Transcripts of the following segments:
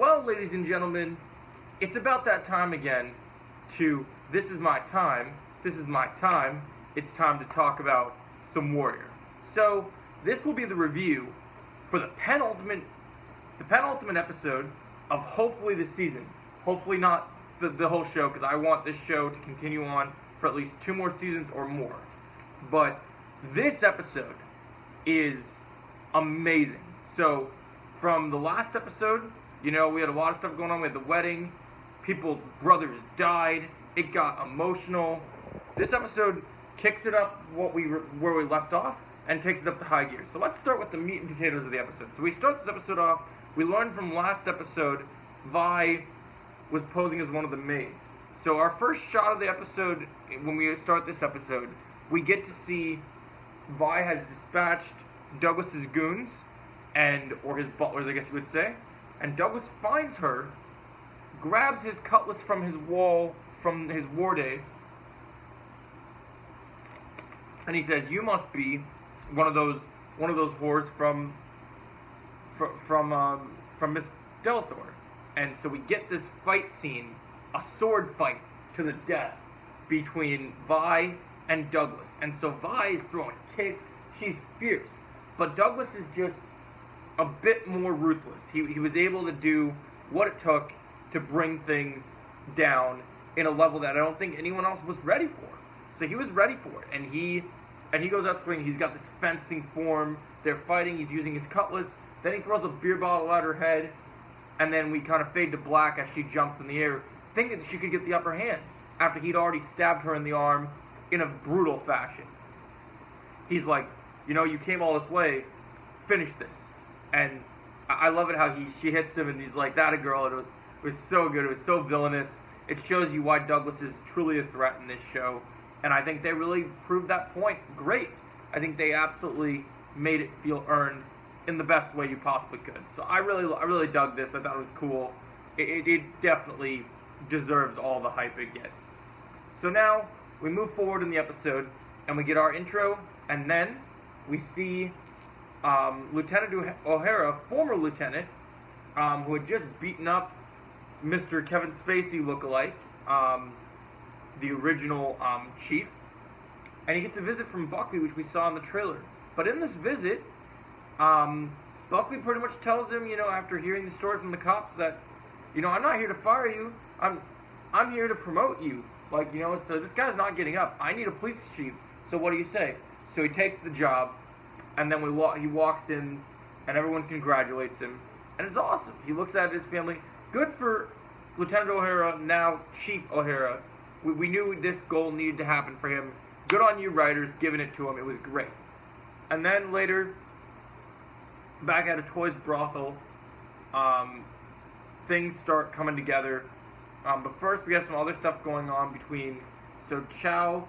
Well, ladies and gentlemen, it's about that time again to This Is My Time. This is my time. It's time to talk about some Warrior. So, this will be the review for the penultimate episode of hopefully the season. Hopefully not the whole show, because I want this show to continue on for at least 2 more seasons or more. But this episode is amazing. So, from the last episode, we had a lot of stuff going on. We had the wedding. People's brothers died. It got emotional. This episode kicks it up where we left off and takes it up to high gear. So let's start with the meat and potatoes of the episode. So we start this episode off. We learned from last episode, Vi was posing as one of the maids. So our first shot of the episode, when we start this episode, we get to see Vi has dispatched Douglas's goons, or his butlers, I guess you would say. And Douglas finds her, grabs his cutlass from his war day, and he says, "You must be one of those whores from Miss Delthor." And so we get this fight scene, a sword fight to the death between Vi and Douglas. And so Vi is throwing kicks, she's fierce, but Douglas is just a bit more ruthless. He was able to do what it took to bring things down in a level that I don't think anyone else was ready for. So he was ready for it, and he goes out swinging. He's got this fencing form. They're fighting. He's using his cutlass. Then he throws a beer bottle at her head, and then we kind of fade to black as she jumps in the air, thinking that she could get the upper hand after he'd already stabbed her in the arm in a brutal fashion. He's like, you came all this way, finish this. And I love it how she hits him, and he's like, "That a girl." It was so good. It was so villainous. It shows you why Douglas is truly a threat in this show, and I think they really proved that point great. I think they absolutely made it feel earned in the best way you possibly could. So I really dug this. I thought it was cool. It definitely deserves all the hype it gets. So now we move forward in the episode, and we get our intro, and then we see Lieutenant O'Hara, former lieutenant, who had just beaten up Mr. Kevin Spacey lookalike, the original chief, and he gets a visit from Buckley, which we saw in the trailer. But in this visit, Buckley pretty much tells him, after hearing the story from the cops, that, I'm not here to fire you. I'm here to promote you. So this guy's not getting up. I need a police chief. So what do you say? So he takes the job, and then he walks in, and everyone congratulates him, and it's awesome. He looks at his family. Good for Lieutenant O'Hara, now Chief O'Hara. We knew this goal needed to happen for him. Good on you, writers, giving it to him. It was great. And then later, back at a toys brothel, things start coming together. But first, we have some other stuff going on between. So Chow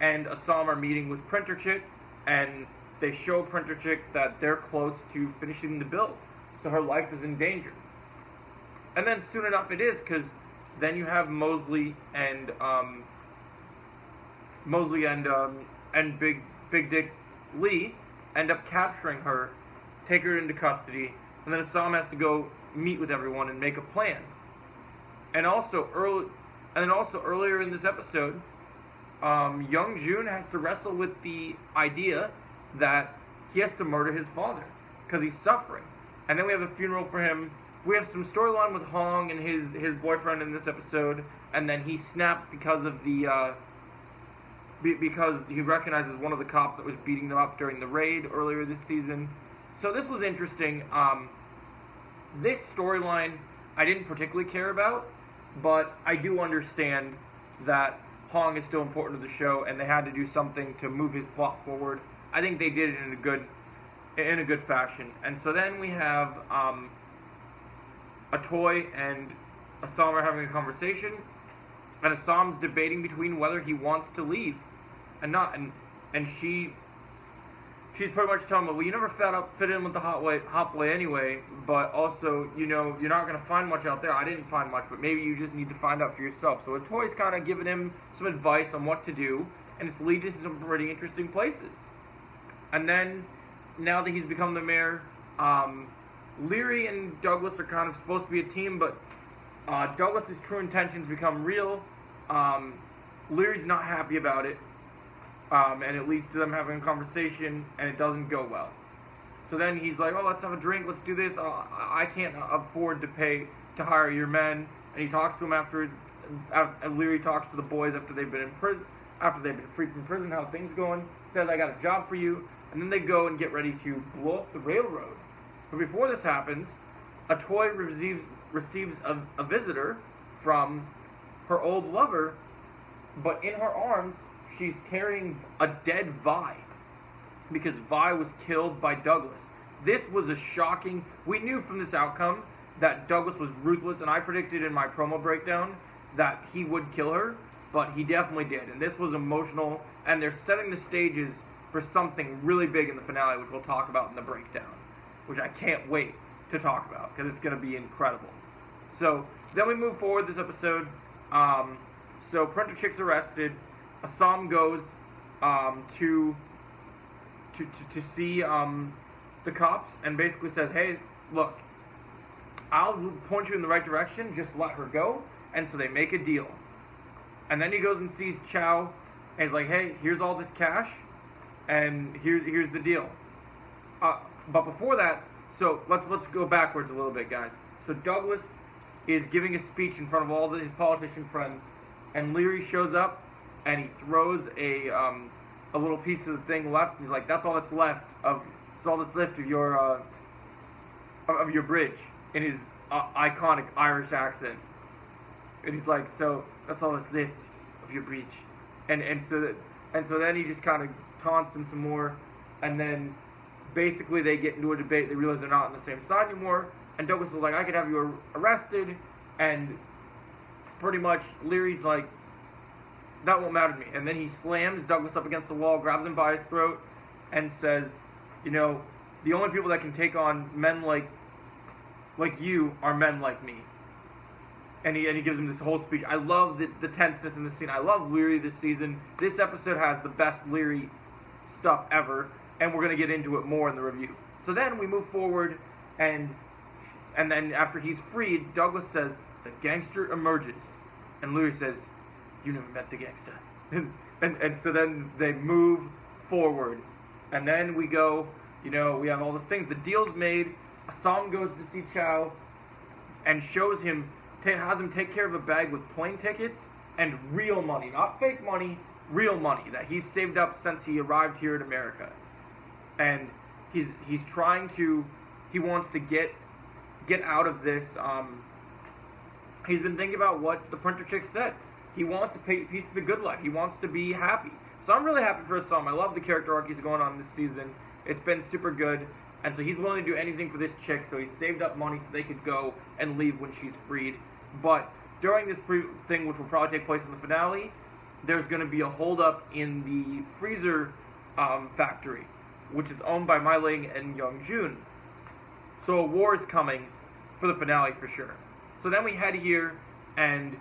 and Assam are meeting with Printer Chick, and they show Printer Chick that they're close to finishing the bills. So her life is in danger. And then soon enough it is, because then you have Mosley and Big Dick Lee end up capturing her, take her into custody, and then Assam has to go meet with everyone and make a plan. And also earlier in this episode, Young Jun has to wrestle with the idea that he has to murder his father because he's suffering. And then we have a funeral for him. We have some storyline with Hong and his boyfriend in this episode, and then he snaps because he recognizes one of the cops that was beating them up during the raid earlier this season. So this was interesting. This storyline I didn't particularly care about, but I do understand that Hong is still important to the show, and they had to do something to move his plot forward. I think they did it in a good fashion. And so then we have Atoy and Assam are having a conversation, and Assam's debating between whether he wants to leave and not, and she's pretty much telling him, well, you never fit in with the hot boy anyway, but also, you're not going to find much out there. I didn't find much, but maybe you just need to find out for yourself. So Atoy's kind of giving him some advice on what to do, and it's leading to some pretty interesting places. And then, now that he's become the mayor, Leary and Douglas are kind of supposed to be a team, but Douglas's true intentions become real. Leary's not happy about it, and it leads to them having a conversation, and it doesn't go well. So then he's like, "Oh, let's have a drink. Let's do this. I can't afford to hire your men." And he talks to him after Leary talks to the boys after they've been in prison, after they've been freed from prison. How things going? Says, "I got a job for you." And then they go and get ready to blow up the railroad. But before this happens, a toy receives a visitor from her old lover, but in her arms she's carrying a dead Vi, because Vi was killed by Douglas. This was a shocking. We knew from this outcome that Douglas was ruthless, and I predicted in my promo breakdown that he would kill her, but he definitely did. And this was emotional, and they're setting the stages for something really big in the finale, which we'll talk about in the breakdown, which I can't wait to talk about because it's going to be incredible. So then we move forward this episode. So Printer Chick's arrested. Assam goes to see the cops and basically says, "Hey, look, I'll point you in the right direction. Just let her go." And so they make a deal. And then he goes and sees Chow, and he's like, "Hey, here's all this cash, and here's the deal." But before that, so let's go backwards a little bit, guys. So Douglas is giving a speech in front of all his politician friends, and Leary shows up, and he throws a little piece of the thing left. And he's like, "That's all that's left of your bridge," in his iconic Irish accent. And he's like, "So that's all that's left of your bridge," and so then he just kind of taunts him some more, and then basically they get into a debate. They realize they're not on the same side anymore, and Douglas is like, "I could have you arrested," and pretty much Leary's like, "That won't matter to me." And then he slams Douglas up against the wall, grabs him by his throat, and says, "You know, the only people that can take on men like you are men like me." And he gives him this whole speech. I love the tenseness in this scene. I love Leary this season. This episode has the best Leary stuff ever, and we're going to get into it more in the review. So then we move forward, and then after he's freed, Douglas says, "The gangster emerges." And Leary says, "You never met the gangster." and so then they move forward. And then we go, we have all these things. The deal's made. Assam goes to see Chow and shows him, has him take care of a bag with plane tickets and real money. Not fake money, real money that he's saved up since he arrived here in America. And he's trying to, he wants to get out of this. He's been thinking about what the Printer Chick said. He wants a piece of the good life. He wants to be happy. So I'm really happy for Assam. I love the character arc he's going on this season. It's been super good. And so he's willing to do anything for this chick. So he saved up money so they could go and leave when she's freed. But during this thing, which will probably take place in the finale, there's going to be a holdup in the freezer factory, which is owned by Mai Ling and Young Jun. So a war is coming for the finale for sure. So then we head here, and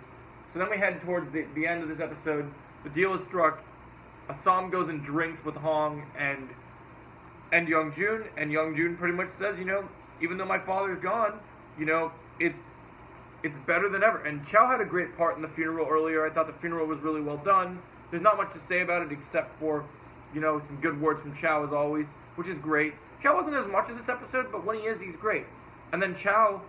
so then we head towards the end of this episode. The deal is struck. Assam goes and drinks with Hong and Young Jun, and Young Jun pretty much says, even though my father's gone, it's better than ever. And Chow had a great part in the funeral earlier. I thought the funeral was really well done. There's not much to say about it except for, some good words from Chow as always, which is great. Chow wasn't as much in this episode, but when he is, he's great. And then Chow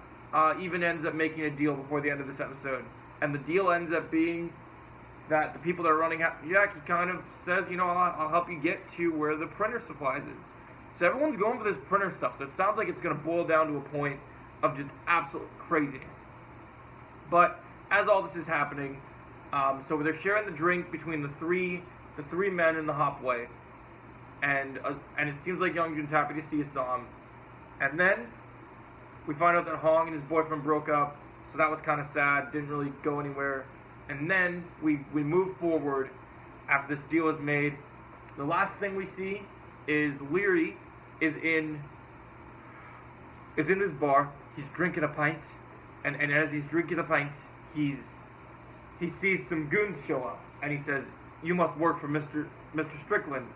even ends up making a deal before the end of this episode. And the deal ends up being that the people that are running Yak, he kind of says, I'll help you get to where the printer supplies is. So everyone's going for this printer stuff. So it sounds like it's going to boil down to a point of just absolute craziness. But as all this is happening, so they're sharing the drink between the three men in the hopway, and it seems like Young Jun's happy to see Assam. And then we find out that Hong and his boyfriend broke up, so that was kind of sad, didn't really go anywhere. And then we move forward after this deal is made. The last thing we see is Leary is in this bar. He's drinking a pint, and as he's drinking a pint, he sees some goons show up, and he says, "You must work for Mr. Strickland."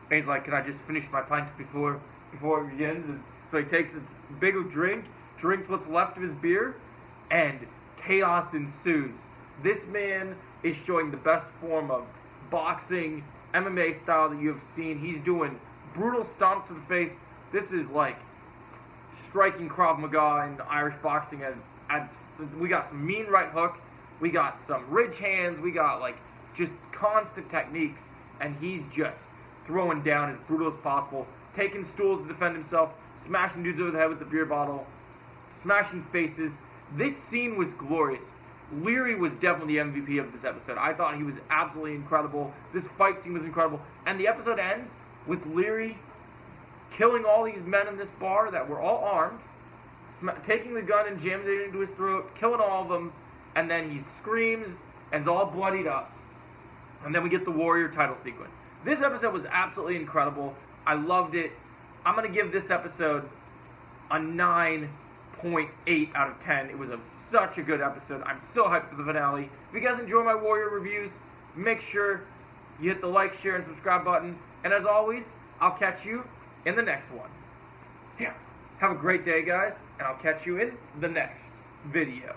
And he's like, "Can I just finish my pint before it begins?" So he takes a big drink, drinks what's left of his beer, and chaos ensues. This man is showing the best form of boxing, MMA style that you have seen. He's doing brutal stomps to the face. This is like striking Krav Maga in Irish boxing. And we got some mean right hooks. We got some ridge hands. We got like just constant techniques. And he's just throwing down as brutal as possible, taking stools to defend himself, smashing dudes over the head with the beer bottle, smashing faces. This scene was glorious. Leary was definitely the MVP of this episode. I thought he was absolutely incredible. This fight scene was incredible. And the episode ends with Leary killing all these men in this bar that were all armed, taking the gun and jamming it into his throat, killing all of them, and then he screams and is all bloodied up. And then we get the Warrior title sequence. This episode was absolutely incredible. I loved it. I'm going to give this episode a 9.8 out of 10. It was such a good episode. I'm so hyped for the finale. If you guys enjoy my Warrior reviews, make sure you hit the like, share, and subscribe button. And as always, I'll catch you in the next one. Yeah. Have a great day, guys, and I'll catch you in the next video.